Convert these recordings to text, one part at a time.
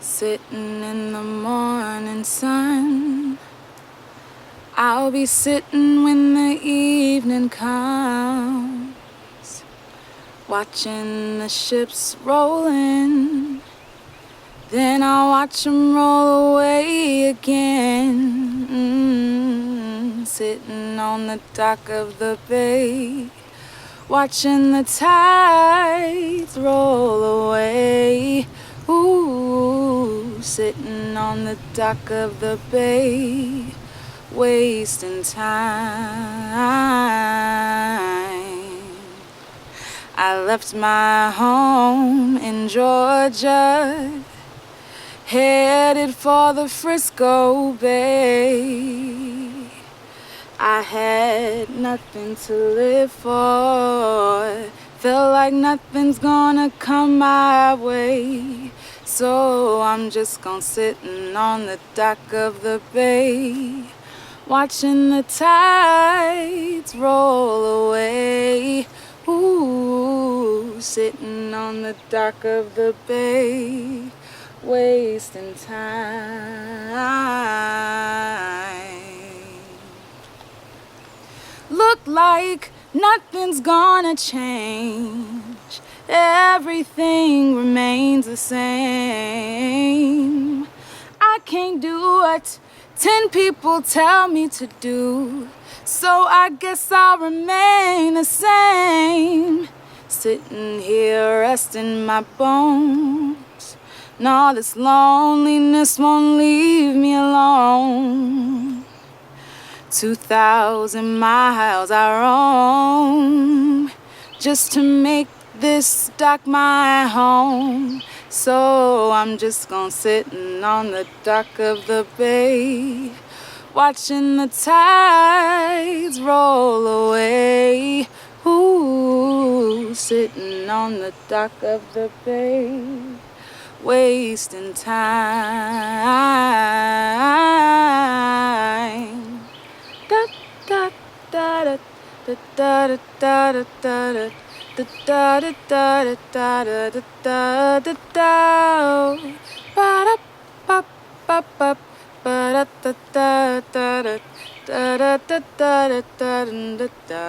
Sitting in the morning sun, I'll be sitting when the evening comes, watching the ships roll in. Then I'll watch them roll away again. Sitting on the dock of the bay, watching the tides roll away. Ooh, sitting on the dock of the bay, wasting time. I left my home in Georgia, headed for the Frisco Bay. I had nothing to live for, felt like nothing's gonna come my way. So I'm just gonna sitting on the dock of the bay, watching the tides roll away. Ooh, sitting on the dock of the bay, wasting time. Look like nothing's gonna change, everything remains the same. I can't do what 10 people tell me to do, so I guess I'll remain the same. Sitting here resting my bones, no, this loneliness won't leave me alone. 2,000 miles I roam just to make this dock my home. So I'm just gonna sitting on the dock of the bay, watching the tides roll away. Ooh, sitting on the dock of the bay, wasting time. Da da da da da da da da da da. Da da da da da da da da da da. Ba da ba ba ba ba da da da da da da da da da da da.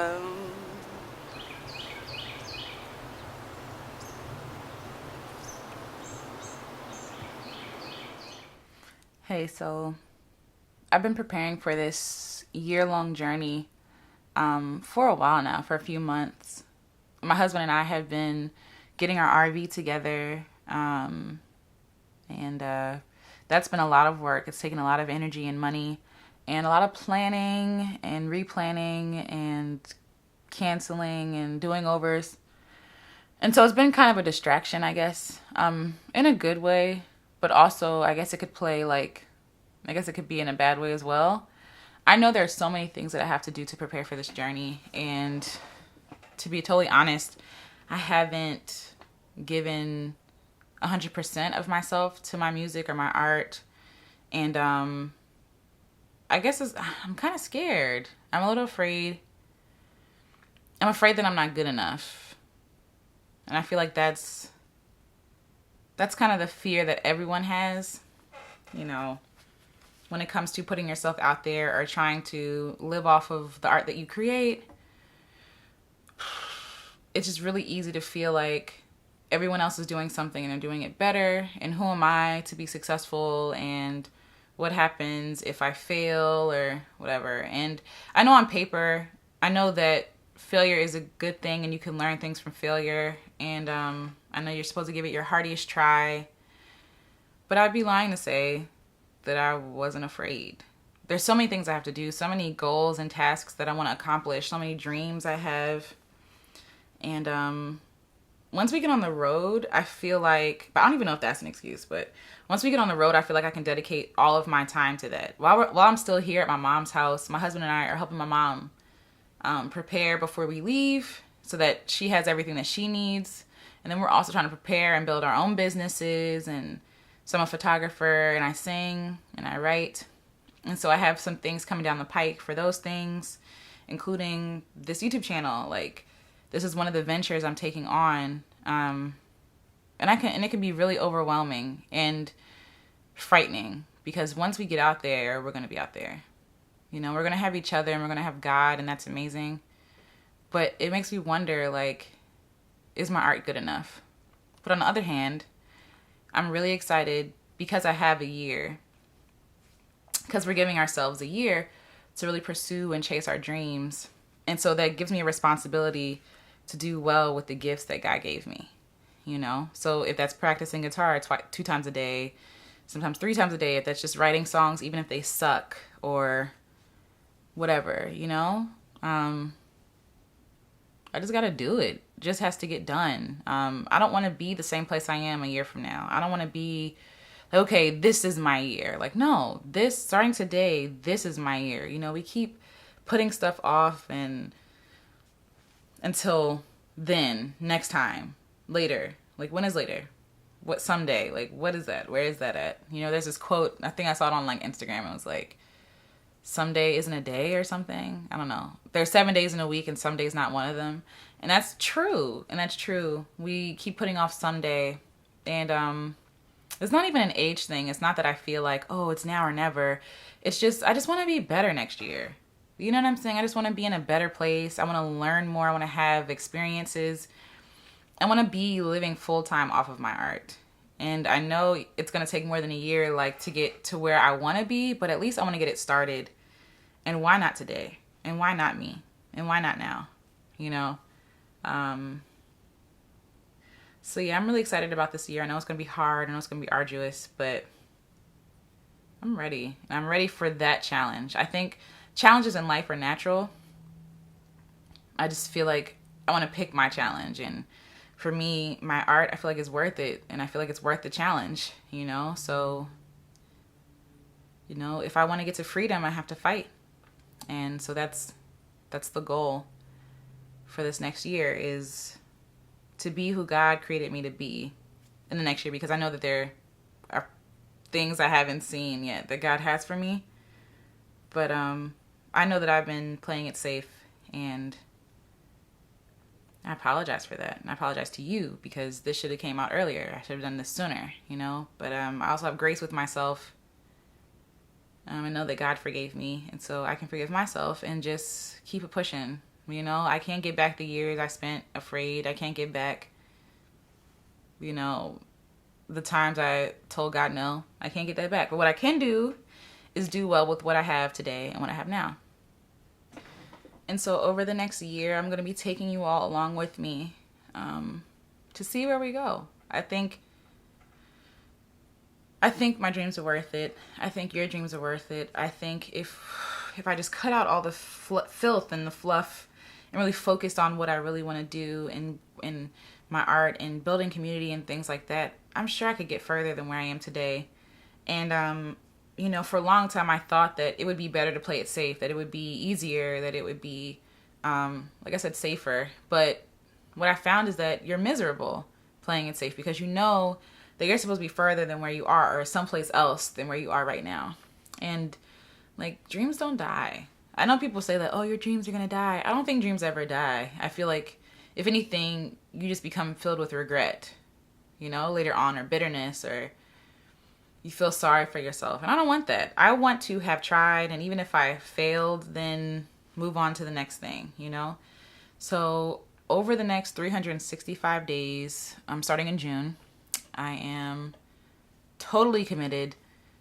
Hey, so I've been preparing for this year-long journey for a while now, for a few months. My husband and I have been getting our RV together, and that's been a lot of work. It's taken a lot of energy and money, and a lot of planning and replanning and canceling and doing overs. And so it's been kind of a distraction, I guess, in a good way, but also I guess it could be in a bad way as well. I know there's so many things that I have to do to prepare for this journey, and to be totally honest, I haven't given 100% of myself to my music or my art. And I guess I'm kind of scared. I'm a little afraid. I'm afraid that I'm not good enough. And I feel like that's kind of the fear that everyone has, when it comes to putting yourself out there or trying to live off of the art that you create. It's just really easy to feel like everyone else is doing something and they're doing it better. And who am I to be successful? And what happens if I fail or whatever? And I know on paper, I know that failure is a good thing and you can learn things from failure. And I know you're supposed to give it your heartiest try. But I'd be lying to say that I wasn't afraid. There's so many things I have to do, so many goals and tasks that I want to accomplish, so many dreams I have. And once we get on the road, I feel like, but I don't even know if that's an excuse, but once we get on the road, I feel like I can dedicate all of my time to that. While I'm still here at my mom's house, my husband and I are helping my mom prepare before we leave so that she has everything that she needs. And then we're also trying to prepare and build our own businesses. And so I'm a photographer and I sing and I write. And so I have some things coming down the pike for those things, including this YouTube channel. Like, this is one of the ventures I'm taking on. And it can be really overwhelming. And frightening, because once we get out there, we're going to be out there. You know, we're going to have each other and we're going to have God, and that's amazing. But it makes me wonder, like, is my art good enough? But on the other hand, I'm really excited because I have a year, because we're giving ourselves a year to really pursue and chase our dreams. And so that gives me a responsibility to do well with the gifts that God gave me, you know? So if that's practicing guitar 2 times a day, sometimes 3 times a day, if that's just writing songs, even if they suck or whatever, you know? I just got to do it. It just has to get done. I don't want to be the same place I am a year from now. I don't want to be like, okay, this is my year. Like, no, starting today, this is my year. You know, we keep putting stuff off and until then, next time, later. Like, when is later? What, someday? Like, what is that? Where is that at? You know, there's this quote, I think I saw it on like Instagram. It was like, someday isn't a day or something. I don't know. There's 7 days in a week and some days not one of them. And that's true. We keep putting off someday. And it's not even an age thing. It's not that I feel like, oh, it's now or never. It's just, I just want to be better next year. You know what I'm saying? I just want to be in a better place. I want to learn more. I want to have experiences. I want to be living full time off of my art. And I know it's going to take more than a year, like, to get to where I want to be, but at least I want to get it started. And why not today? And why not me? And why not now? You know? So yeah, I'm really excited about this year. I know it's going to be hard. I know it's going to be arduous, but I'm ready. I'm ready for that challenge. I think challenges in life are natural. I just feel like I want to pick my challenge. And for me, my art, I feel like it's worth it. And I feel like it's worth the challenge, you know? So, you know, if I want to get to freedom, I have to fight. And so that's the goal for this next year, is to be who God created me to be in the next year, because I know that there are things I haven't seen yet that God has for me. But I know that I've been playing it safe, and I apologize for that. And I apologize to you, because this should have came out earlier. I should have done this sooner, you know? But I also have grace with myself. I know that God forgave me, and so I can forgive myself and just keep it pushing. You know, I can't get back the years I spent afraid. I can't get back, you know, the times I told God no. I can't get that back. But what I can do is do well with what I have today and what I have now. And so over the next year, I'm going to be taking you all along with me to see where we go. I think my dreams are worth it. I think your dreams are worth it. I think if I just cut out all the filth and the fluff and really focused on what I really want to do in my art and building community and things like that, I'm sure I could get further than where I am today. And, you know, for a long time, I thought that it would be better to play it safe, that it would be easier, that it would be, like I said, safer. But what I found is that you're miserable playing it safe, because you know that you're supposed to be further than where you are, or someplace else than where you are right now. And like, dreams don't die. I know people say that, oh, your dreams are going to die. I don't think dreams ever die. I feel like, if anything, you just become filled with regret, you know, later on, or bitterness, or you feel sorry for yourself. And I don't want that. I want to have tried, and even if I failed, then move on to the next thing, you know? So over the next 365 days, starting in June, I am totally committed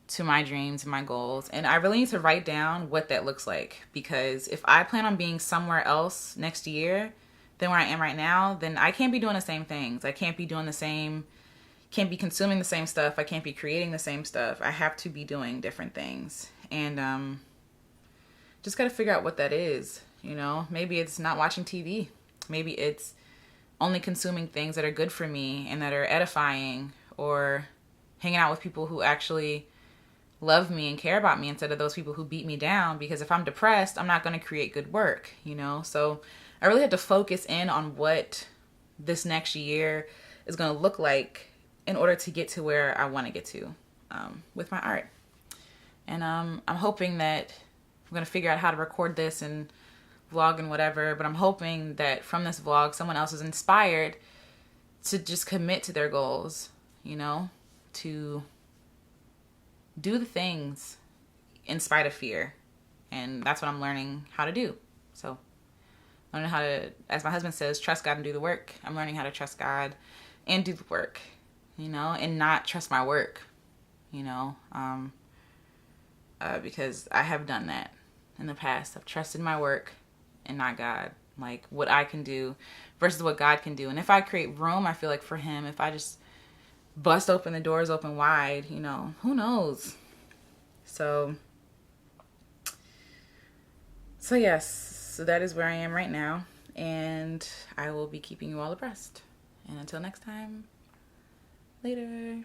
to my dreams and my goals. And I really need to write down what that looks like, because if I plan on being somewhere else next year than where I am right now, then I can't be doing the same things. I can't be can't be consuming the same stuff. I can't be creating the same stuff. I have to be doing different things. And just got to figure out what that is, you know? Maybe it's not watching TV. Maybe it's only consuming things that are good for me and that are edifying, or hanging out with people who actually love me and care about me, instead of those people who beat me down. Because if I'm depressed, I'm not going to create good work, you know? So I really have to focus in on what this next year is going to look like in order to get to where I want to get to with my art. And I'm hoping that I'm going to figure out how to record this and vlog and whatever, but I'm hoping that from this vlog, someone else is inspired to just commit to their goals, you know, to do the things in spite of fear. And that's what I'm learning how to do. So learning how to, as my husband says, trust God and do the work. I'm learning how to trust God and do the work, you know, and not trust my work, you know, because I have done that in the past. I've trusted my work and not God, like what I can do versus what God can do. And if I create room, I feel like for him, if I just bust open the doors open wide, you know, who knows? So yes, so that is where I am right now, and I will be keeping you all abreast. And until next time, later.